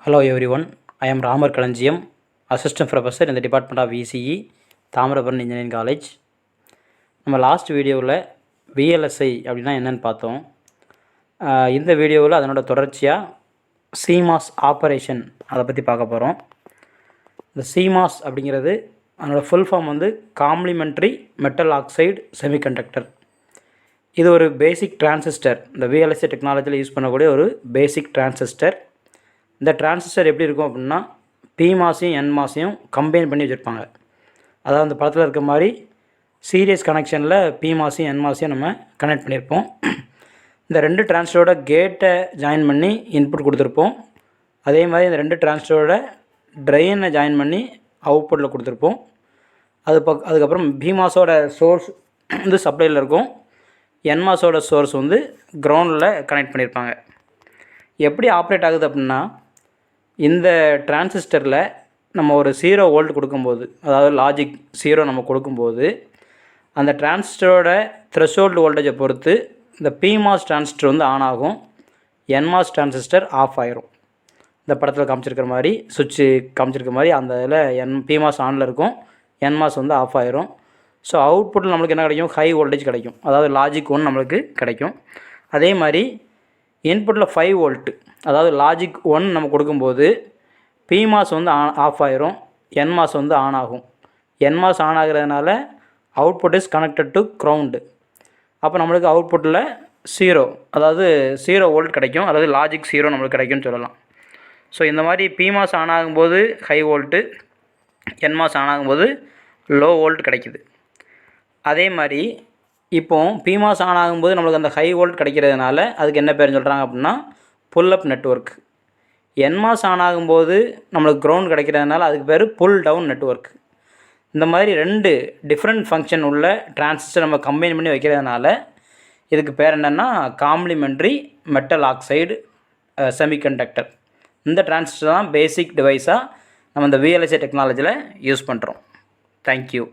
Hello everyone, I am Ramar Kalanjiyam, Assistant Professor in the Department of ECE, Thamirabarani Engineering College. நம்ம last வீடியோவில் VLSI அப்படின்னா என்னென்னு பார்த்தோம். இந்த வீடியோவில் அதனோட தொடர்ச்சியாக CMOS ஆப்பரேஷன் அதை பற்றி பார்க்க போகிறோம். இந்த CMOS அப்படிங்கிறது அதனோட ஃபுல் ஃபார்ம் வந்து காம்ப்ளிமெண்ட்ரி மெட்டல் ஆக்சைடு செமிகண்டக்டர். இது ஒரு பேசிக் டிரான்சிஸ்டர். இந்த VLSI டெக்னாலஜியில் யூஸ் பண்ணக்கூடிய ஒரு பேசிக் டிரான்சிஸ்டர். இந்த டிரான்சிஸ்டர் எப்படி இருக்கும் அப்படின்னா PMOSையும் NMOSையும் கம்பைன் பண்ணி வச்சுருப்பாங்க. அதாவது அந்த படத்தில் இருக்க மாதிரி சீரியஸ் கனெக்ஷனில் PMOSையும் NMOSையும் நம்ம கனெக்ட் பண்ணியிருப்போம். இந்த ரெண்டு டிரான்சிஸ்டரோட கேட்டை ஜாயின் பண்ணி இன்புட் கொடுத்துருப்போம். அதே மாதிரி இந்த ரெண்டு டிரான்சிஸ்டரோட ட்ரெயினை ஜாயின் பண்ணி அவுட்புட்டில் கொடுத்துருப்போம். அதுக்கப்புறம் PMOSோட சோர்ஸ் வந்து சப்ளையில் இருக்கும். NMOSோட சோர்ஸ் வந்து கிரவுண்டில் கனெக்ட் பண்ணியிருப்பாங்க. எப்படி ஆப்ரேட் ஆகுது அப்படின்னா, இந்த டிரான்சிஸ்டரில் நம்ம ஒரு 0 வோல்ட் கொடுக்கும்போது, அதாவது லாஜிக் 0 நம்ம கொடுக்கும்போது, அந்த டிரான்சிஸ்டரோட த்ரெஷோல்டு வோல்டேஜை பொறுத்து இந்த PMOS டிரான்சிஸ்டர் வந்து ஆன் ஆகும், NMOS டிரான்சிஸ்டர் ஆஃப் ஆயிரும். இந்த படத்தில் காமிச்சிருக்கிற மாதிரி சுவிட்சு காமிச்சிருக்கிற மாதிரி அந்த இதில் PMOS ஆனில் இருக்கும், NMOS வந்து ஆஃப் ஆயிரும். ஸோ அவுட்புட்டில் நம்மளுக்கு என்ன கிடைக்கும்? ஹை வோல்டேஜ் கிடைக்கும், அதாவது லாஜிக் 1 நம்மளுக்கு கிடைக்கும். அதே மாதிரி இன்புட்டில் 5 வோல்ட்டு, அதாவது லாஜிக் 1 நம்ம கொடுக்கும்போது PMOS வந்து ஆஃப் ஆயிரும், NMOS வந்து ஆன் ஆகும். NMOS ஆன் ஆகிறதுனால output is connected to ground. அப்போ நம்மளுக்கு அவுட்புட்டில் 0, அதாவது 0 வோல்ட் கிடைக்கும், அதாவது லாஜிக் 0 நம்மளுக்கு கிடைக்கும்னு சொல்லலாம். ஸோ இந்த மாதிரி PMOS ஆன் ஆகும்போது ஹை வோல்ட்டு, NMOS ஆன் ஆகும்போது லோ வோல்ட் கிடைக்குது. அதே மாதிரி இப்போது PMOS ஆன் ஆகும்போது நம்மளுக்கு அந்த ஹை வோல்ட் கிடைக்கிறதுனால அதுக்கு என்ன பேர்னு சொல்கிறாங்க அப்படின்னா புல் அப் நெட்வொர்க். NMOS ஆன் ஆகும்போது நம்மளுக்கு கிரவுண்ட் கிடைக்கிறதுனால அதுக்கு பேர் புல் டவுன் நெட்வொர்க். இந்த மாதிரி ரெண்டு டிஃப்ரெண்ட் ஃபங்க்ஷன் உள்ள டிரான்சிஸ்டர் நம்ம கம்பைன் பண்ணி வைக்கிறதுனால இதுக்கு பேர் என்னென்னா காம்ப்ளிமெண்ட்ரி மெட்டல் ஆக்சைடு செமிகண்டக்டர். இந்த டிரான்சிஸ்டர் தான் பேசிக் டிவைஸாக நம்ம இந்த VLSI டெக்னாலஜியில் யூஸ் பண்ணுறோம். தேங்க்யூ.